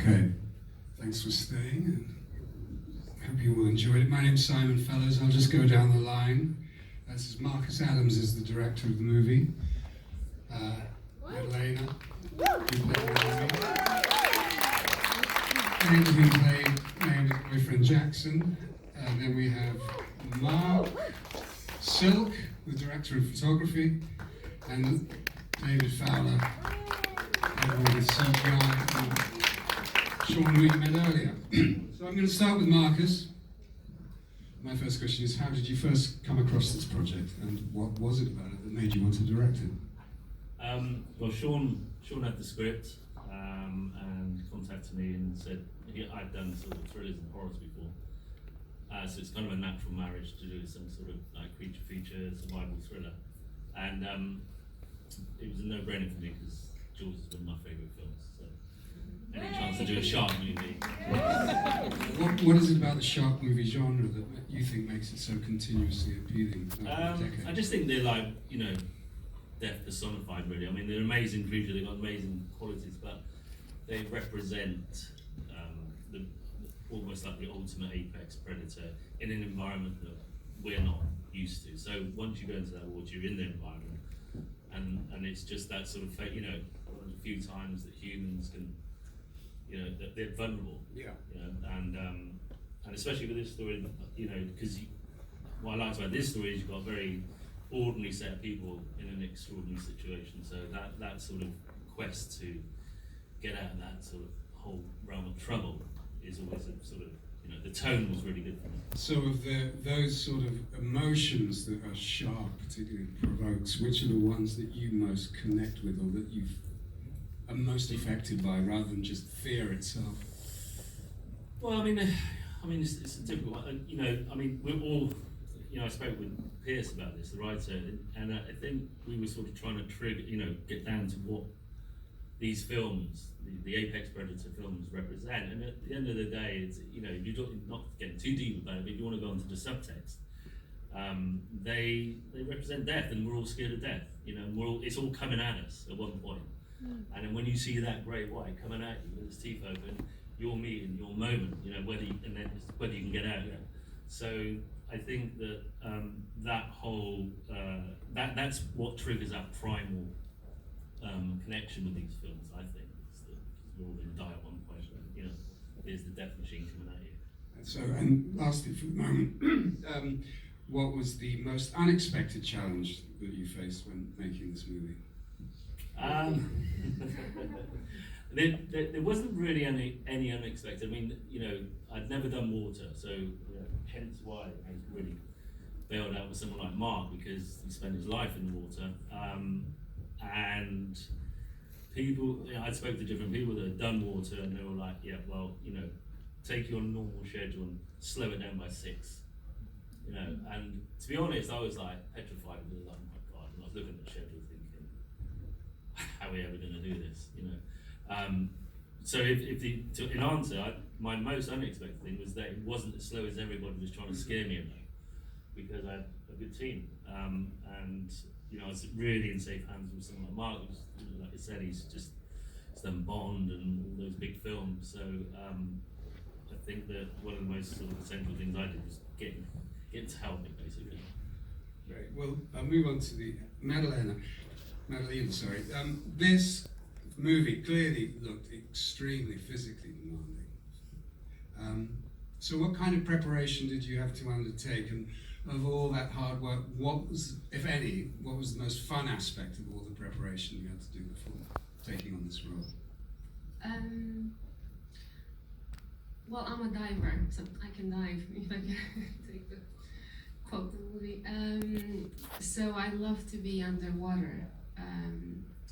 Okay, thanks for staying, and I hope you all enjoyed it. My name's Simon Fellows. I'll just go down the line. This is Marcus Adams is the director of the movie. Madalena, who played Naomi. And who played Naomi's boyfriend Jackson. And then we have Mark Silk, the director of photography, and David Fowler, everyone with CGI, and Sean, who you met earlier. So I'm going to start with Marcus. My first question is, how did you first come across this project, and what was it about it that made you want to direct it? Well, Sean had the script and contacted me and said I'd done sort of thrillers and horrors before, so it's kind of a natural marriage to do some sort of like creature feature survival thriller, and it was a no-brainer for me because Jaws is one of my favourite films. So any chance to do a shark movie? What is it about the shark movie genre that you think makes it so continuously appealing? I just think they're like, you know, death personified, really. I mean, they're an amazing creature, they've got amazing qualities, but they represent almost like the ultimate apex predator in an environment that we're not used to. So once you go into that water, you're in the environment, and it's just that sort of, you know, one of the few times that humans can, you know, that they're vulnerable. Yeah. You know, and especially with this story, you know, because what I liked about this story is you've got a very ordinary set of people in an extraordinary situation. So that sort of quest to get out of that sort of whole realm of trouble is always a sort of, you know, the tone was really good for me. So of those sort of emotions that a shark particularly provokes, which are the ones that you most connect with, or that you are most affected by, rather than just fear itself? Well, I mean, it's a difficult one. You know, I mean, we're all, you know, I spoke with Pierce about this, the writer, and I think we were sort of trying to trigger, you know, get down to what these films, the apex predator films, represent. And at the end of the day, it's, you know, you don't, not getting too deep about it, but if you want to go into the subtext, they represent death, and we're all scared of death. You know, it's all coming at us at one point. And then when you see that great white coming at you with its teeth open, your meeting, your moment, you know, whether you can get out of it. So I think that that whole that's what triggers that primal connection with these films. I think it's because we're all going to die at one point. You know, there's the death machine coming at you. So, and lastly, for the moment, what was the most unexpected challenge that you faced when making this movie? There wasn't really any unexpected. I mean, you know, I'd never done water, so you know, hence why I was really bailed out with someone like Mark, because he spent his life in the water. And people, you know, I spoke to different people that had done water, and they were like, yeah, well, you know, take your normal schedule and slow it down by 6. You know, and to be honest, I was like petrified. I was like, oh my God, and I was looking at the schedule thinking, how are we ever going to do this, you know? So in answer, my most unexpected thing was that it wasn't as slow as everybody was trying to scare me about, because I had a good team, and you know, I was really in safe hands with someone like Mark, who's, like I said, he's done Bond and all those big films. So I think that one of the most sort of essential things I did was get to help me, basically. Great. Well, I'll move on to the Madalena, sorry. This movie clearly looked extremely physically demanding. So what kind of preparation did you have to undertake, and of all that hard work, what was, if any, what was the most fun aspect of all the preparation you had to do before taking on this role? Well, I'm a diver, so I can dive, if I can take the quote the movie. So I love to be underwater.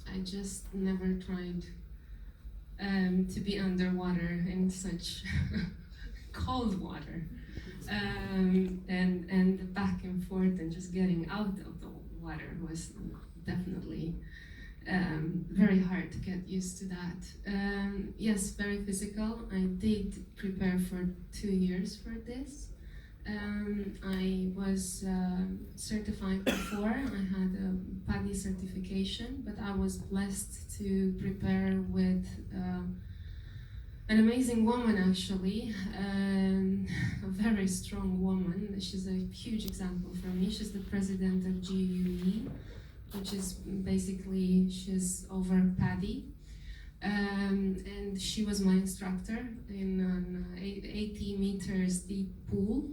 I just never tried to be underwater in such cold water. And the back and forth and just getting out of the water was definitely very hard to get used to that. Yes, very physical. I did prepare for 2 years for this. I was certified before. I had a PADI certification, but I was blessed to prepare with an amazing woman, actually, a very strong woman. She's a huge example for me. She's the president of GUE, which is basically, she's over PADI. And she was my instructor in an 80 meters deep pool.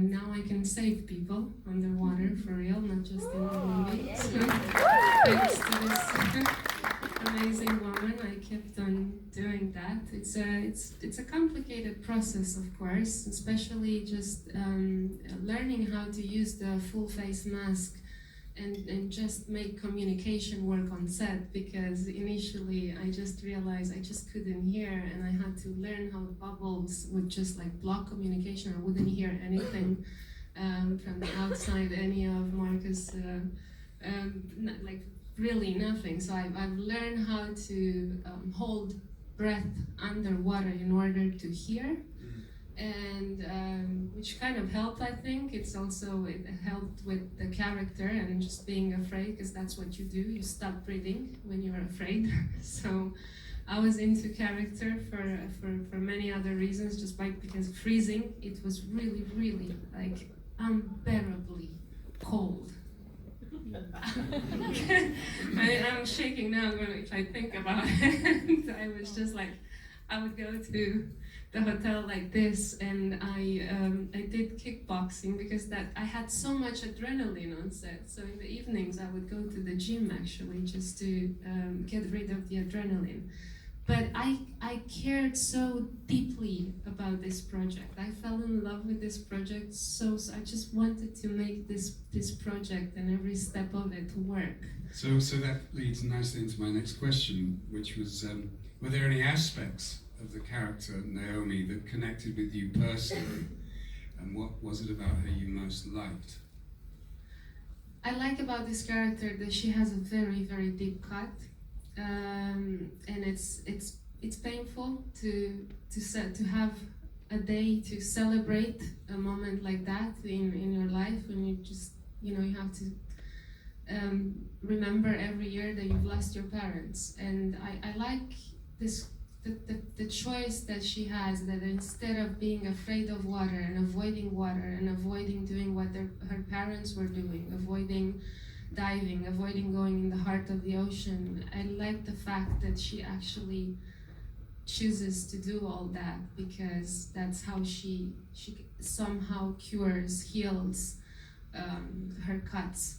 Now I can save people underwater for real, not just in the movie. So, thanks to this amazing woman, I kept on doing that. It's a complicated process, of course, especially just learning how to use the full face mask and just make communication work on set, because initially I just realized I just couldn't hear, and I had to learn how bubbles would just like block communication. I wouldn't hear anything from the outside, any of Marcus, like really nothing. So I've learned how to hold breath underwater in order to hear. And which kind of helped, I think. It helped with the character and just being afraid, because that's what you do. You stop breathing when you're afraid. So I was into character for many other reasons, just because freezing, it was really, really like unbearably cold. I'm shaking now if I think about it. I was just like, I would go to the hotel like this, and I did kickboxing because I had so much adrenaline on set. So in the evenings I would go to the gym actually just to get rid of the adrenaline. But I cared so deeply about this project. I fell in love with this project, so I just wanted to make this project and every step of it work. So that leads nicely into my next question, which was, were there any aspects of the character Naomi that connected with you personally, and what was it about her you most liked? I like about this character that she has a very, very deep cut, and it's painful to have a day to celebrate a moment like that in your life, when you just you have to remember every year that you've lost your parents. And I like this. The choice that she has, that instead of being afraid of water and avoiding doing what her parents were doing, avoiding diving, avoiding going in the heart of the ocean, I like the fact that she actually chooses to do all that, because that's how she somehow heals her cuts,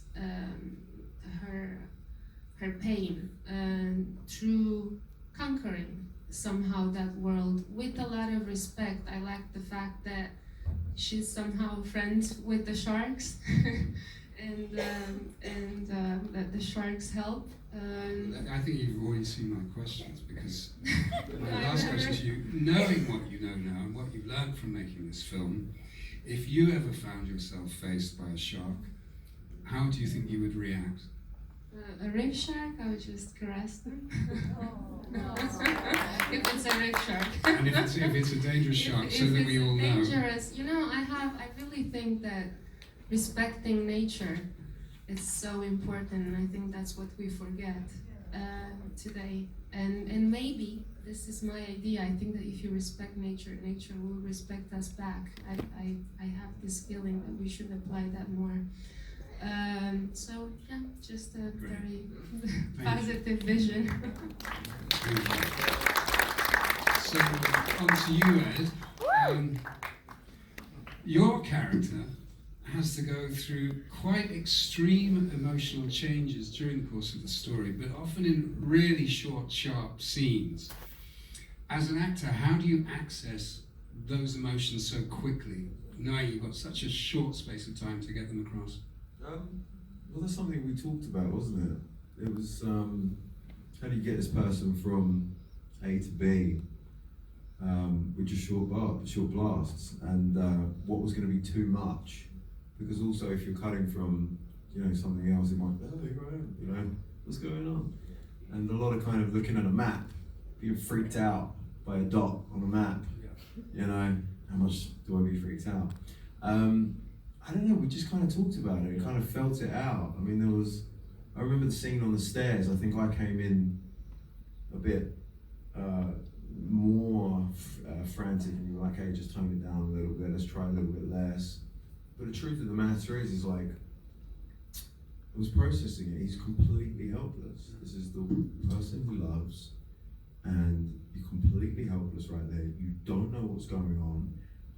her pain, through conquering somehow that world with a lot of respect. I like the fact that she's somehow friends with the sharks, and that the sharks help. I think you've already seen my questions, because my last question to you, knowing what you know now and what you've learned from making this film, if you ever found yourself faced by a shark, how do you think you would react? A reef shark, I would just caress them. If it's a reef shark. And if it's a dangerous shark, so that we all know. Dangerous, I really think that respecting nature is so important, and I think that's what we forget today. And maybe this is my idea. I think that if you respect nature, nature will respect us back. I have this feeling that we should apply that more. So yeah, just a very positive vision. So on to you, Ed. Your character has to go through quite extreme emotional changes during the course of the story, but often in really short, sharp scenes. As an actor, how do you access those emotions so quickly, knowing you've got such a short space of time to get them across? Well, that's something we talked about, wasn't it? It was, how do you get this person from A to B with just short blasts, and what was going to be too much? Because also, if you're cutting from, something else, it might, what's going on? And a lot of kind of looking at a map, being freaked out by a dot on a map. How much do I be freaked out? I don't know, we just kind of talked about it, kind of felt it out. I mean, I remember the scene on the stairs. I think I came in a bit frantic and you're like, hey, just tone it down a little bit, let's try a little bit less. But the truth of the matter is like, I was processing it, he's completely helpless. This is the person he loves, and you're completely helpless right there. You don't know what's going on,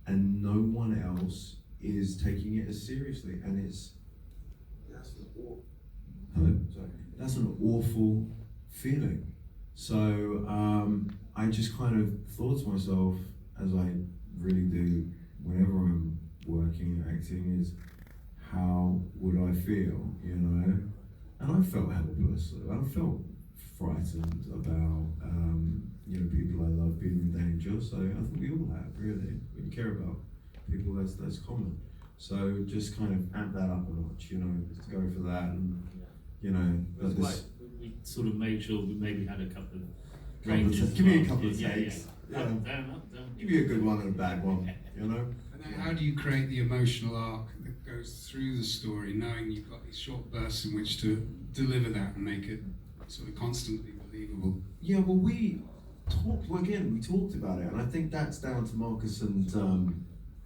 and no one else is taking it as seriously. And that's an awful feeling. So I just kind of thought to myself, as I really do whenever I'm working or acting, is how would I feel, you know? And I felt helpless. I felt frightened about, you know, people I love being in danger. So I think we all have, really. When you care about people, that's common. So just kind of amp that up a notch, you know, just go for that, and you know. We sort of made sure we maybe had a couple of ranges. Give me a couple of takes. Yeah. Yeah. Down. Give me a good one and a bad one, you know. And then how do you create the emotional arc that goes through the story, knowing you've got these short bursts in which to deliver that and make it sort of constantly believable? Yeah, well, we talked about it, and I think that's down to Marcus and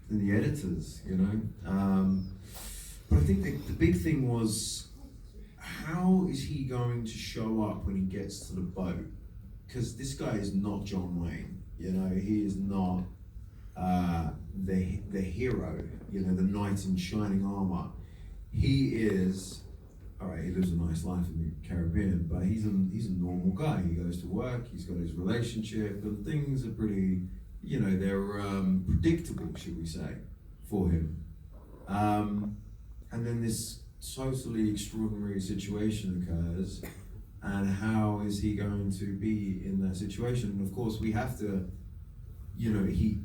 the editors, you know. But I think the big thing was, how is he going to show up when he gets to the boat? Because this guy is not John Wayne, you know. He is not the hero, you know, the knight in shining armor. He is, all right, he lives a nice life in the Caribbean, but he's a normal guy. He goes to work, he's got his relationship, and things are pretty, you know, they're predictable, should we say, for him. And then this totally extraordinary situation occurs, and how is he going to be in that situation? And of course, we have to, you know, he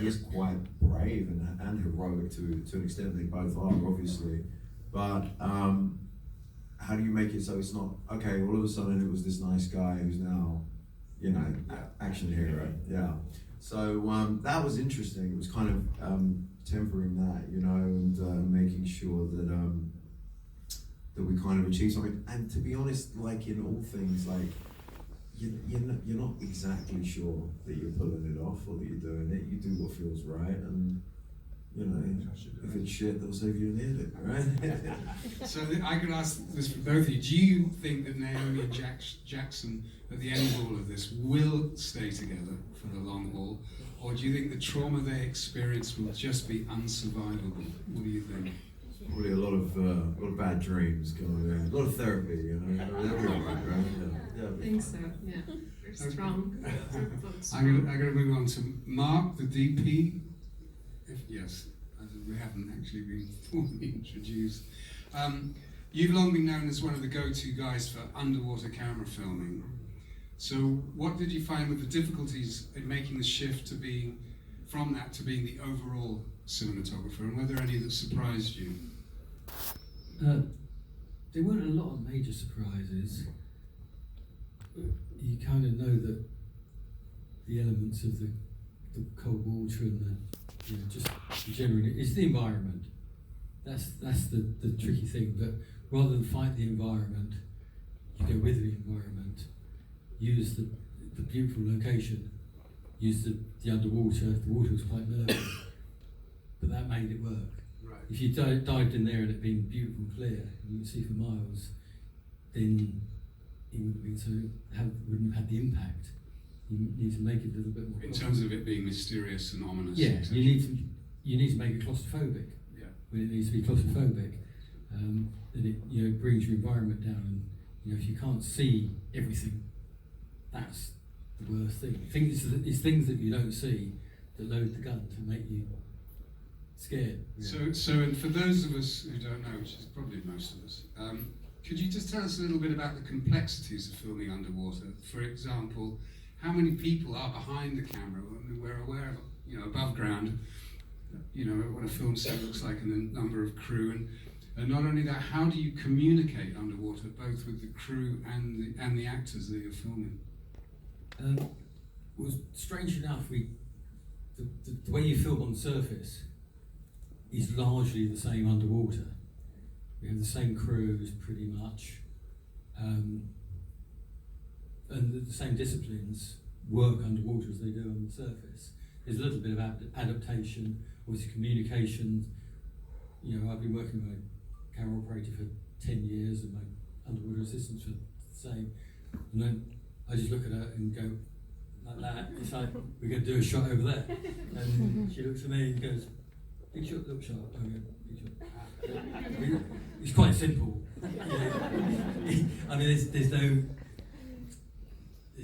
is quite brave and heroic to an extent. They both are, obviously, but how do you make it so it's not, okay, all of a sudden it was this nice guy who's now, you know, action hero. Yeah. So that was interesting. It was kind of tempering that, you know, and making sure that we kind of achieve something. And to be honest, like in all things, like you're not exactly sure that you're pulling it off or that you're doing it. You do what feels right, and you know, if it's shit, they'll save you an edit, right? So I could ask this for both of you. Do you think that Naomi and Jackson, at the end of all of this, will stay together for the long haul? Or do you think the trauma they experience will just be unsurvivable? What do you think? Probably a lot of bad dreams going on. A lot of therapy, you know. Everyone, right? Yeah. I think so, yeah. They're strong. I'm going to move on to Mark, the DP. Yes, we haven't actually been formally introduced. You've long been known as one of the go-to guys for underwater camera filming. So what did you find with the difficulties in making the shift to being, from that to being the overall cinematographer, and were there any that surprised you? There weren't a lot of major surprises. You kind of know that the elements of the cold water and the, you know, just generally, it's the environment. That's the tricky thing. But rather than fight the environment, you go with the environment. Use the beautiful location. Use the underwater. The water was quite murky, but that made it work. Right. If you dived in there and it been beautiful and clear, and you could see for miles, then it wouldn't have had the impact. You need to make it a little bit more. In terms of it being mysterious and ominous. Yeah, etc. you need to make it claustrophobic. Yeah. When it needs to be claustrophobic, then it brings your environment down. And if you can't see everything, that's the worst thing. It's things that you don't see that load the gun to make you scared. Yeah. So and for those of us who don't know, which is probably most of us, could you just tell us a little bit about the complexities of filming underwater? For example, how many people are behind the camera? I mean, we're aware of, above ground, what a film set looks like and the number of crew, and not only that, how do you communicate underwater, both with the crew and the actors that you're filming? Well, strange enough, the way you film on the surface is largely the same underwater. We have the same crews pretty much, and the same disciplines work underwater as they do on the surface. there's a little bit of adaptation, obviously communication. You know, I've been working with a camera operator for 10 years and my underwater assistants for the same. And then I just look at her and go, like that. It's like, we're going to do a shot over there. And she looks at me and goes, big shot, little shot. I go, big shot. It's quite simple. You know? I mean, there's no...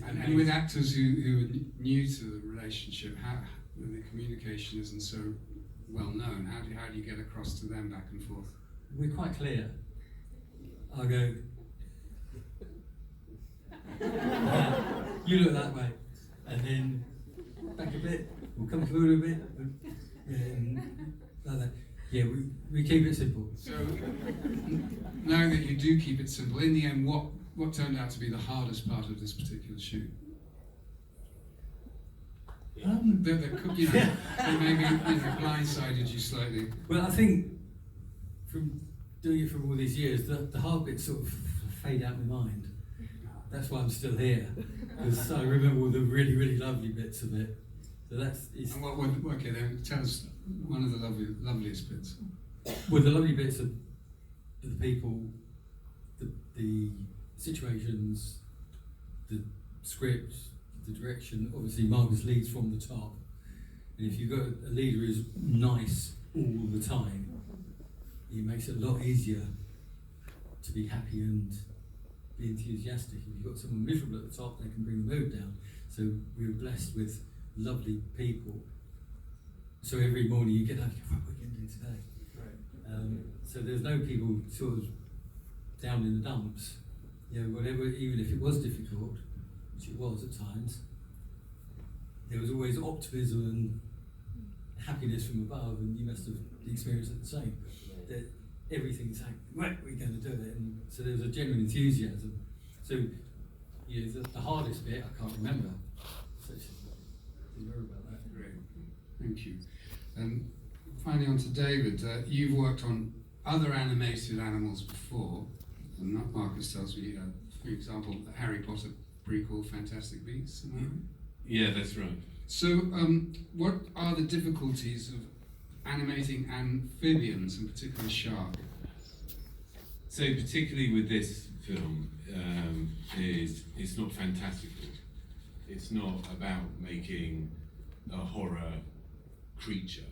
And with actors who are new to the relationship, when the communication isn't so well known, how do you get across to them back and forth? We're quite clear. I'll go, you look that way, and then back a bit, we'll come forward a bit, and like that. Yeah, we keep it simple. So, knowing that you do keep it simple, in the end, what turned out to be the hardest part of this particular shoot? That maybe blindsided you slightly. Well, I think from doing it for all these years, the hard bits sort of fade out of my mind. That's why I'm still here, because I remember all the really, really lovely bits of it. So Okay, then tell us one of the loveliest bits. Well, the lovely bits of the people, the situations, the script, the direction. Obviously, Marcus leads from the top, and if you've got a leader who's nice all the time, it makes it a lot easier to be happy and be enthusiastic. If you've got someone miserable at the top, they can bring the mood down. So we were blessed with lovely people. So every morning you get up, what are we going to do today? Right. So there's no people sort of down in the dumps. You know, whatever, even if it was difficult, which it was at times, there was always optimism and happiness from above, and you must have experienced it the same. That everything's like, right, we're going to do it, and so there was a genuine enthusiasm. So, you know, the hardest bit I can't remember. So don't worry about that. Great, thank you. And finally, on to David. You've worked on other animated animals before, and Marcus tells me, for example, the Harry Potter prequel, Fantastic Beasts. Am I right? Yeah, that's right. So, what are the difficulties of animating amphibians, and particularly shark? So particularly with this film, it's not fantastical. It's not about making a horror creature.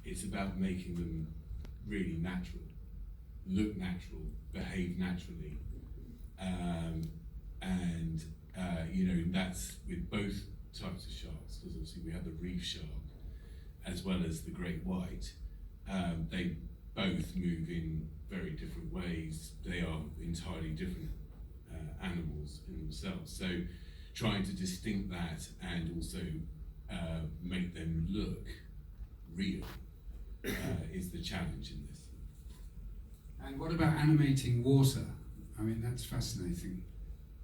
It's about making them really natural, look natural, behave naturally, and you know, that's with both types of sharks, because obviously we have the reef shark as well as the great white. They both move in very different ways. They are entirely different animals in themselves. So trying to distinct that and also make them look real is the challenge in this. And what about animating water? I mean, that's fascinating.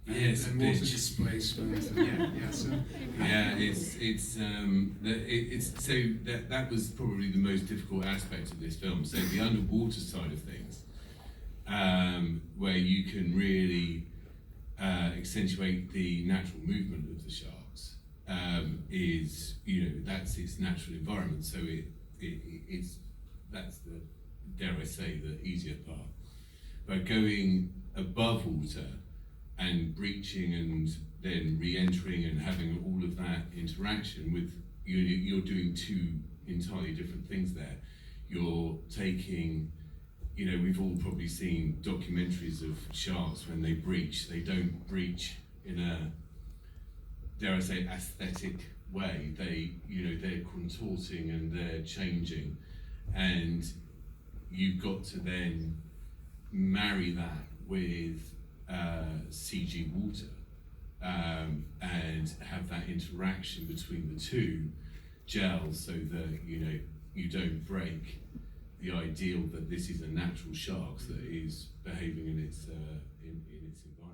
Yes, and water displacement. So that was probably the most difficult aspect of this film. So the underwater side of things, where you can really accentuate the natural movement of the sharks, is, you know, that's its natural environment. So that's the, dare I say, the easier part. But going above water and breaching and then re-entering and having all of that interaction with, you're doing two entirely different things there. You're taking, you know, we've all probably seen documentaries of sharks when they breach. They don't breach in a, dare I say, aesthetic way. They, you know, they're contorting and they're changing, and you've got to then marry that with CG water, and have that interaction between the two gels, so that, you know, you don't break the ideal that this is a natural shark that is behaving in its environment.